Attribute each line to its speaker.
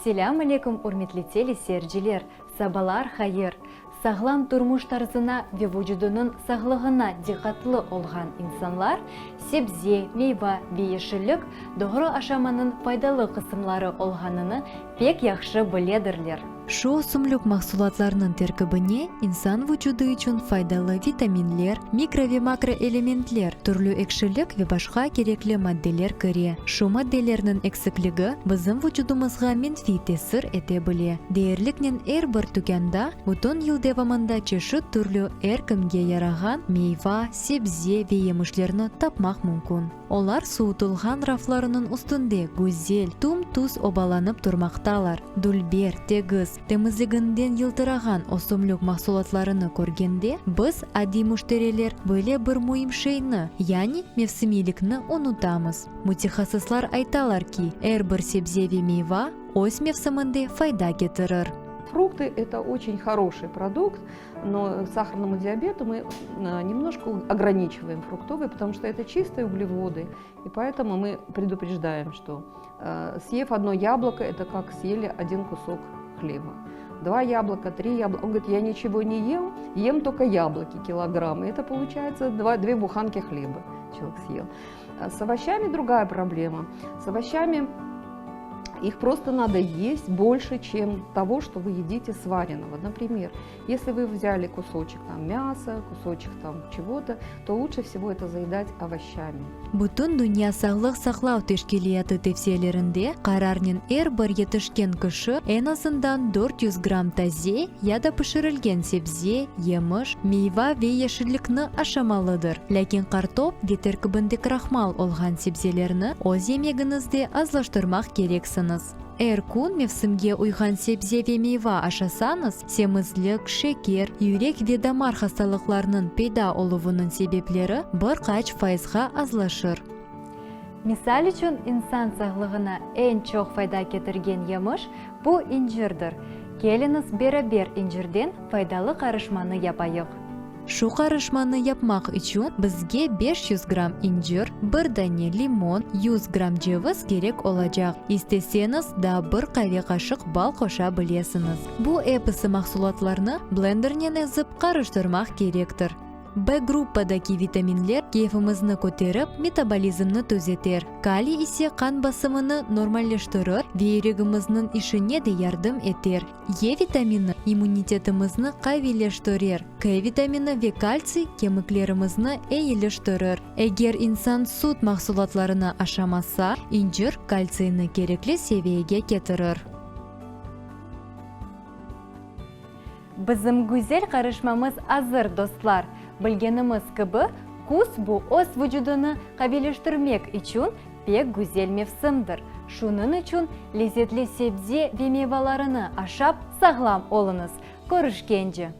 Speaker 1: Selam алейкум, урметли серджилер, сабалар хайыр. Сағлам турмуш тарзына ве вujudunun сағлығына диқатлы олған инсанлар себзе, мейва, бейешілік doğru ашаманын пайдалы қысымлары олғаныны пек яхшы біледірлер. Шу сумлюк махсулатларының теркібіне инсан вujуды үшін файдалы витаминлер, микро ве макроэлементлер, түрлі экшілік ве башқа кереклі мадделер кіре. Шу мадделерінің эксіклігі бізім вujudымызға менфи тесір ете біле. Дейірлікнен әр бір түкенда бұтын елдевамында чешіт түрлі әркімге яраған мейва, себзе ве емішлеріні тапмақ мүмкін. Олар суытылған рафларының үстінде гүзел, тум-туз обаланып тұрмақталар. Дүлбер, тегіз, темізігінден елтіраған осымлюк махсулатларыны көргенде, біз ади мүштерелер бөле бір муимшейні, яни мевсімилікні ұнутамыз. Мутихасыслар айталар ки, әр бір себзе ве мейва ось мевсімінде файда кетірір.
Speaker 2: Фрукты – это очень хороший продукт, но сахарному диабету мы немножко ограничиваем фруктовый, потому что это чистые углеводы, и поэтому мы предупреждаем, что съев одно яблоко – это как съели один кусок хлеба. 2 яблока, 3 яблока. Он говорит, я ничего не ем, ем только яблоки килограммы. Это получается 2 буханки хлеба человек съел. С овощами другая проблема. С овощами их просто надо есть больше, чем того, что вы едите сваренного. Например, если вы взяли кусочек мяса, кусочек чего-то, то лучше всего это заедать овощами.
Speaker 1: Бүтін дүния сағлық сақлау тешкелияты тефселерінде қарарнен әр бір етішкен кіші en azından 400 грамм тазе яда пішірілген себзе, еміш, мейва ве ешілікні ашамалыдыр. Ләкин картоп детеркібінде крахмал олған себзелерні оз емегінізде азлаштырмақ керексіңіз. Әр күн мевсімге ұйған себзе ве мейва ашасаңыз, семізлік, шекер, юрек ве дамар хасталықларының пейда олуының себеплері бір қач файызға азлашыр. Мисал үшін инсан сағлығына ең чоқ файда кетірген еміш бұл инжирдір. Келіңіз бері-бер инжирден файдалы қарышманы япайық. Шу қарышманы yapmaq үшін бізге 500 грамм инжир, 1 дане лимон, 100 грамм жевіз керек олacak. Isteseniz да 1 қаве қашық бал қоша білесіңіз. Бұл эпісі махсулатларны блендернен ezіп қарыштырмақ керектір. Б группадаки витаминлер кефімізні көтеріп, метаболизмні түзетер. Калий исе қан басымыны нормалleштырыр, вейрегіміздің ішіне де ярдым етер. Е витамины иммунитетімізні қавилештырер. К витамины ве кальций кеміклерімізні әйелештырыр. Егер инсан сүт махсулатларына ашамаса, инжир кальцийны кереклі севиеге кетірір. Бізім güzel қарышмамыз азыр, достлар. Білгеніміз кібі, кус бұ өз вücudunu қавилештірмек үшін пек güzel мевсімдір. Шунын үшін лезетлі себзе ве мейваларыны ашап сағлам олыңыз. Көрішкенже!